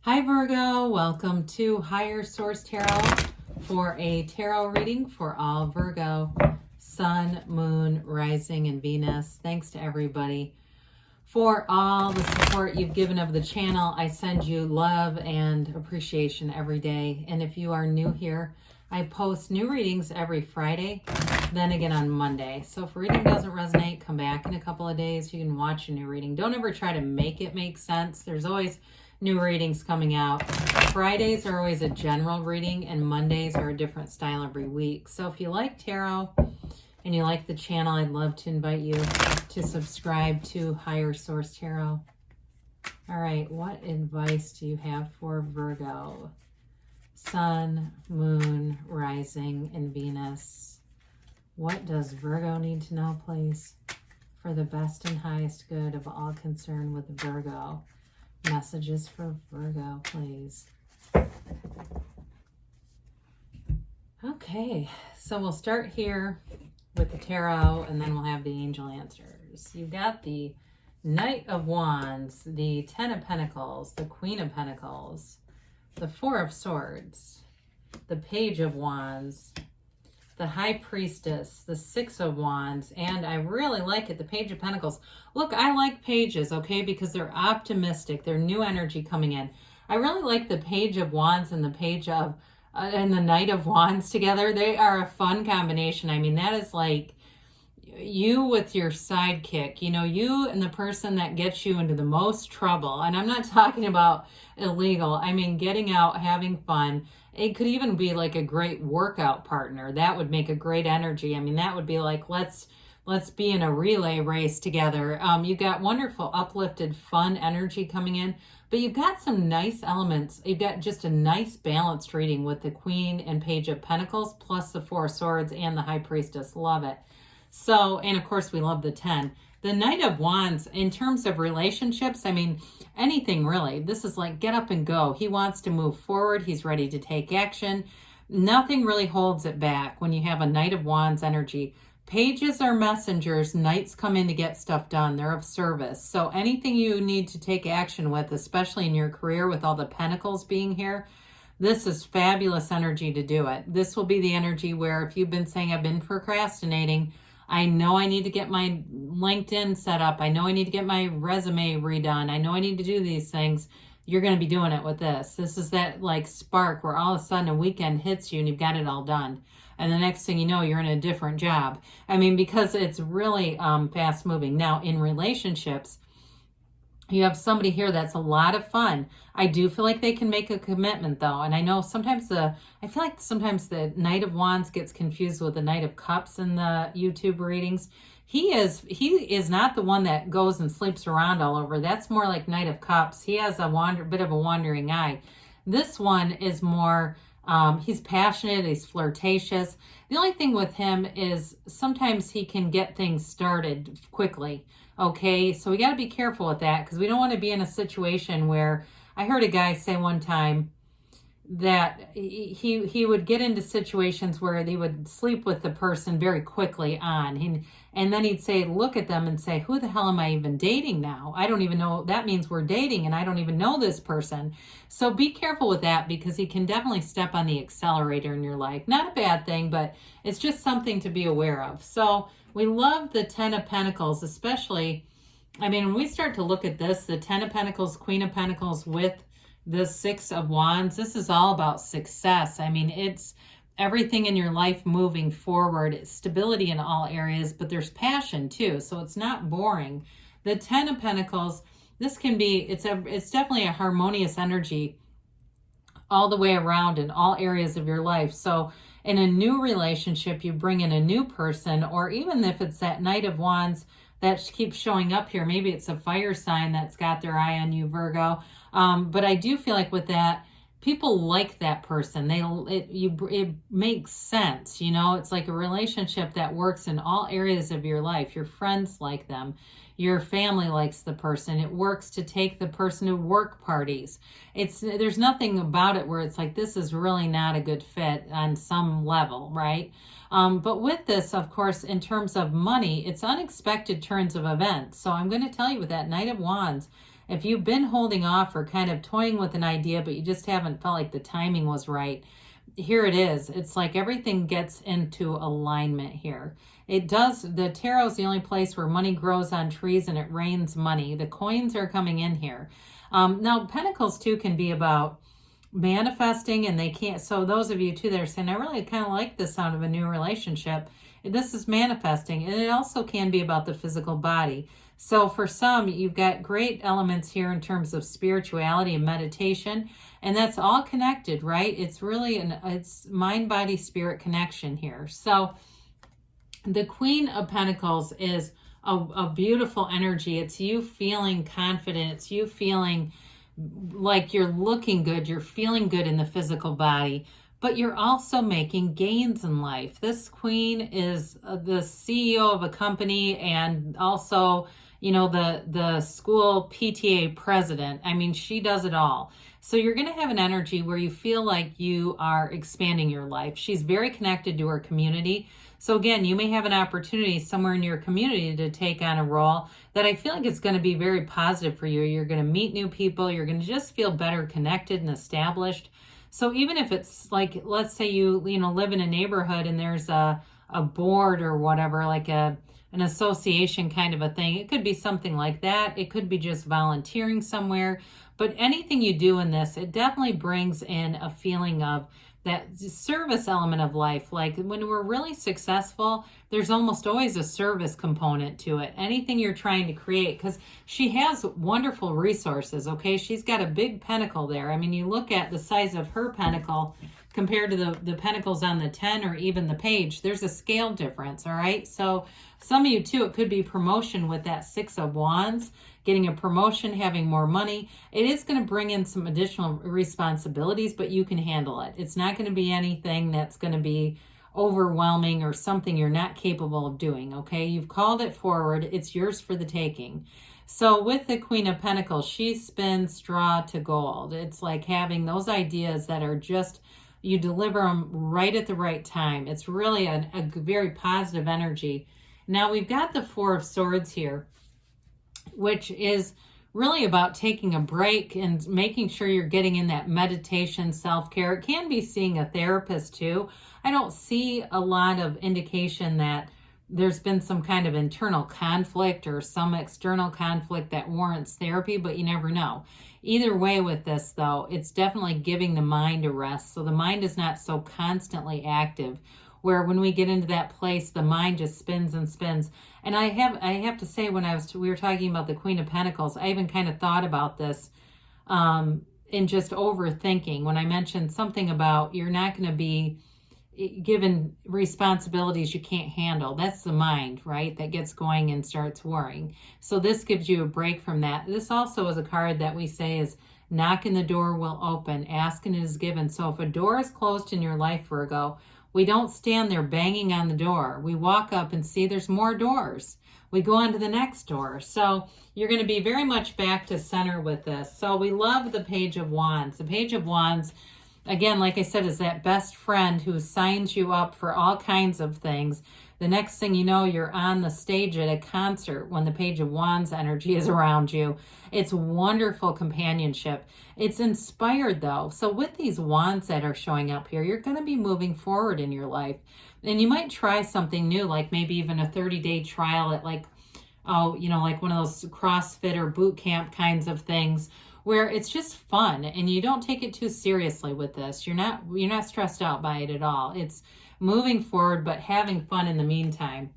Hi Virgo, welcome to Higher Source Tarot for a tarot reading for all Virgo, Sun, Moon, Rising, and Venus. Thanks to everybody for all the support you've given of the channel. I send you love and appreciation every day. And if you are new here, I post new readings every Friday, then again on Monday. So if a reading doesn't resonate, come back in a couple of days. You can watch a new reading. Don't ever try to make it make sense. There's always new readings coming out. Fridays are always a general reading and Mondays are a different style every week. So if you like tarot and you like the channel, I'd love to invite you to subscribe to Higher Source Tarot. All right, what advice do you have for Virgo? Sun, Moon, Rising, and Venus. What does Virgo need to know, please, for the best and highest good of all concerned with Virgo? Messages for Virgo, please. Okay, so we'll start here with the tarot and then we'll have the angel answers. You've got the Knight of Wands, the Ten of Pentacles, the Queen of Pentacles, the Four of Swords, the Page of Wands, the High Priestess, the Six of Wands, and I really like it, the Page of Pentacles. Look, I like pages, okay, because they're optimistic. They're new energy coming in. I really like the Page of Wands and the Page of, and the Knight of Wands together. They are a fun combination. I mean, that is like you with your sidekick, you know, you and the person that gets you into the most trouble. And I'm not talking about illegal. I mean, getting out, having fun. It could even be like a great workout partner. That would make a great energy. I mean, that would be like, let's be in a relay race together. You got wonderful, uplifted, fun energy coming in, but you've got some nice elements. You've got just a nice balanced reading with the Queen and Page of Pentacles, plus the Four of Swords and the High Priestess. Love it. So, and of course we love the 10. The Knight of Wands, in terms of relationships, I mean, anything really. This is like get up and go. He wants to move forward. He's ready to take action. Nothing really holds it back when you have a Knight of Wands energy. Pages are messengers. Knights come in to get stuff done. They're of service. So anything you need to take action with, especially in your career with all the pentacles being here, this is fabulous energy to do it. This will be the energy where if you've been saying, I've been procrastinating, I know I need to get my LinkedIn set up. I know I need to get my resume redone. I know I need to do these things. You're going to be doing it with this. This is that like spark where all of a sudden a weekend hits you and you've got it all done. And the next thing you know, you're in a different job. I mean, because it's really fast moving. Now, in relationships, you have somebody here that's a lot of fun. I do feel like they can make a commitment though. And I know sometimes I feel like sometimes the Knight of Wands gets confused with the Knight of Cups in the YouTube readings. He is not the one that goes and sleeps around all over. That's more like Knight of Cups. He has a bit of a wandering eye. This one is more, he's passionate, he's flirtatious. The only thing with him is sometimes he can get things started quickly. Okay, so we got to be careful with that because we don't want to be in a situation where I heard a guy say one time that he would get into situations where he would sleep with the person very quickly on. And then he'd say, look at them and say, who the hell am I even dating now? I don't even know. That means we're dating and I don't even know this person. So be careful with that because he can definitely step on the accelerator in your life. Not a bad thing, but it's just something to be aware of. So we love the Ten of Pentacles, especially, I mean, when we start to look at this, the Ten of Pentacles, Queen of Pentacles with the Six of Wands, this is all about success. I mean, it's everything in your life moving forward, it's stability in all areas, but there's passion too, so it's not boring. The Ten of Pentacles, this can be, it's definitely a harmonious energy all the way around in all areas of your life. So in a new relationship, you bring in a new person, or even if it's that Knight of Wands that keeps showing up here, maybe it's a fire sign that's got their eye on you, Virgo. But I do feel like with that, people like that person. It makes sense, you know. It's like a relationship that works in all areas of your life. Your friends like them. Your family likes the person. It works to take the person to work parties. There's nothing about it where it's like, this is really not a good fit on some level, right? But with this, of course, in terms of money, it's unexpected turns of events. So I'm going to tell you with that Knight of Wands, If you've been holding off or kind of toying with an idea, but you just haven't felt like the timing was right, here it is. It's like everything gets into alignment here. It does. The tarot is the only place where money grows on trees and it rains money. The coins are coming in here. Now, Pentacles too can be about manifesting, and they can't. So those of you too that are saying, I really kind of like the sound of a new relationship, this is manifesting. And it also can be about the physical body. So for some, you've got great elements here in terms of spirituality and meditation, and that's all connected, right? It's really it's mind, body, spirit connection here. So the Queen of Pentacles is a beautiful energy. It's you feeling confident. It's you feeling like you're looking good. You're feeling good in the physical body, but you're also making gains in life. This queen is the CEO of a company and also, you know, the school PTA president. I mean, she does it all. So you're going to have an energy where you feel like you are expanding your life. She's very connected to her community. So again, you may have an opportunity somewhere in your community to take on a role that I feel like it's going to be very positive for you. You're going to meet new people. You're going to just feel better connected and established. So even if it's like, let's say you live in a neighborhood and there's a board or whatever, like an association kind of a thing. It could be something like that. It could be just volunteering somewhere. But anything you do in this, it definitely brings in a feeling of that service element of life. Like when we're really successful, there's almost always a service component to it. Anything you're trying to create, because she has wonderful resources, okay? She's got a big pentacle there. I mean, you look at the size of her pentacle compared to the pentacles on the 10 or even the page, there's a scale difference, all right? So some of you too, it could be promotion with that 6 of Wands, getting a promotion, having more money. It is going to bring in some additional responsibilities, but you can handle it. It's not going to be anything that's going to be overwhelming or something you're not capable of doing, okay? You've called it forward. It's yours for the taking. So with the Queen of Pentacles, she spins straw to gold. It's like having those ideas that are just, you deliver them right at the right time. It's really a very positive energy. Now we've got the 4 of Swords here, which is really about taking a break and making sure you're getting in that meditation, self-care. It can be seeing a therapist too. I don't see a lot of indication that there's been some kind of internal conflict or some external conflict that warrants therapy, but you never know. Either way with this though, it's definitely giving the mind a rest. So the mind is not so constantly active, where when we get into that place, the mind just spins and spins. And I have to say, when we were talking about the Queen of Pentacles, I even kind of thought about this in just overthinking. When I mentioned something about you're not going to be given responsibilities you can't handle. That's the mind, right? That gets going and starts worrying. So this gives you a break from that. This also is a card that we say is knock and the door will open, ask and it is given. So if a door is closed in your life, Virgo, we don't stand there banging on the door. We walk up and see there's more doors. We go on to the next door. So you're going to be very much back to center with this. So we love the Page of Wands. The Page of Wands, again, like I said, is that best friend who signs you up for all kinds of things. The next thing you know, you're on the stage at a concert when the Page of Wands energy is around you. It's wonderful companionship. It's inspired though. So with these wands that are showing up here, you're going to be moving forward in your life. And you might try something new, like maybe even a 30-day trial at like one of those CrossFit or boot camp kinds of things, where it's just fun and you don't take it too seriously with this. You're not stressed out by it at all. It's moving forward, but having fun in the meantime.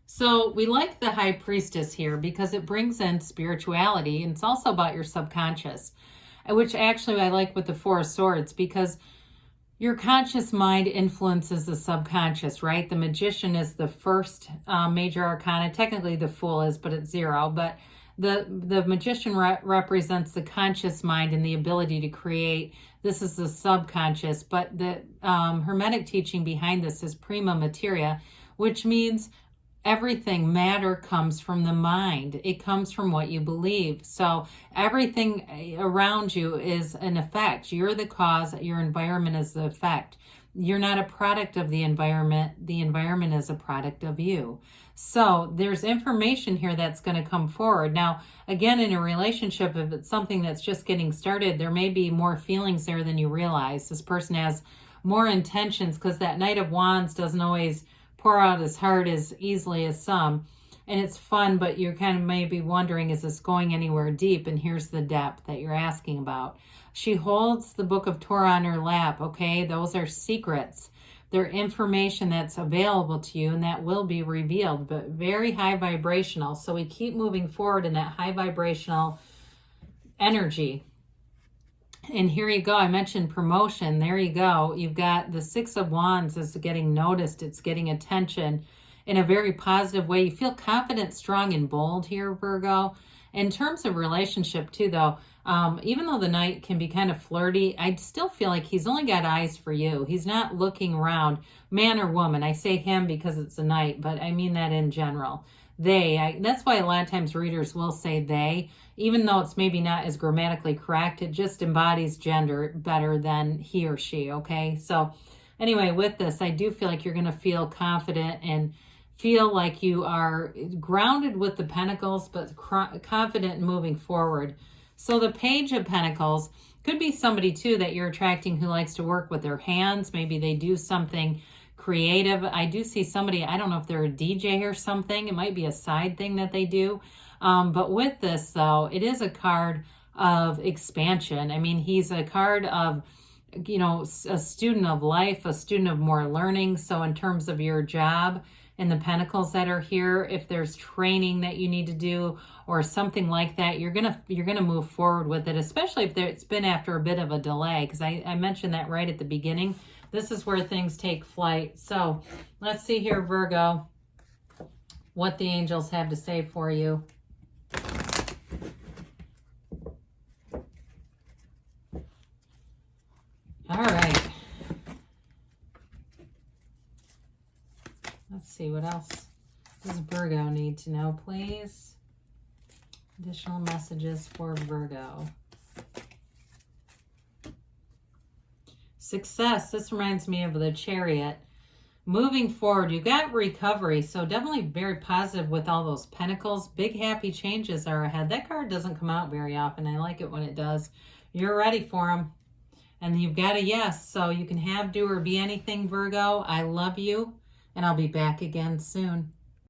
So we like the High Priestess here because it brings in spirituality, and it's also about your subconscious, which actually I like with the 4 of Swords, because your conscious mind influences the subconscious, right? The Magician is the first major arcana. Technically the Fool is, but it's 0. But the Magician represents the conscious mind and the ability to create. This is the subconscious, but the Hermetic teaching behind this is prima materia, which means everything, matter, comes from the mind. It comes from what you believe. So everything around you is an effect. You're the cause. Your environment is the effect. You're not a product of the environment. The environment is a product of you. So there's information here that's going to come forward. Now, again, in a relationship, if it's something that's just getting started, there may be more feelings there than you realize. This person has more intentions because that Knight of Wands doesn't always pour out his heart as easily as some. And it's fun, but you're kind of maybe wondering, is this going anywhere deep? And here's the depth that you're asking about. She holds the Book of Torah on her lap, okay? Those are secrets. They're information that's available to you and that will be revealed, but very high vibrational. So we keep moving forward in that high vibrational energy. And here you go. I mentioned promotion. There you go. You've got the Six of Wands is getting noticed. It's getting attention in a very positive way. You feel confident, strong, and bold here, Virgo. In terms of relationship too, though, even though the Knight can be kind of flirty, I still feel like he's only got eyes for you. He's not looking around, man or woman. I say him because it's a Knight, but I mean that in general. That's why a lot of times readers will say they, even though it's maybe not as grammatically correct, it just embodies gender better than he or she, okay? So anyway, with this, I do feel like you're going to feel confident and feel like you are grounded with the Pentacles, but confident in moving forward. So the Page of Pentacles could be somebody too that you're attracting who likes to work with their hands. Maybe they do something creative. I do see somebody, I don't know if they're a DJ or something. It might be a side thing that they do. But with this though, it is a card of expansion. I mean, he's a card of, you know, a student of life, a student of more learning. So in terms of your job, and the Pentacles that are here, if there's training that you need to do or something like that, you're gonna move forward with it, especially if it's been after a bit of a delay, because I mentioned that right at the beginning. This is where things take flight. So let's see here, Virgo, what the angels have to say for you. All right. Let's see, what else does Virgo need to know, please? Additional messages for Virgo. Success. This reminds me of the Chariot. Moving forward, you got recovery, so definitely very positive with all those pentacles. Big happy changes are ahead. That card doesn't come out very often. I like it when it does. You're ready for them. And you've got a yes, so you can have, do, or be anything, Virgo. I love you. And I'll be back again soon.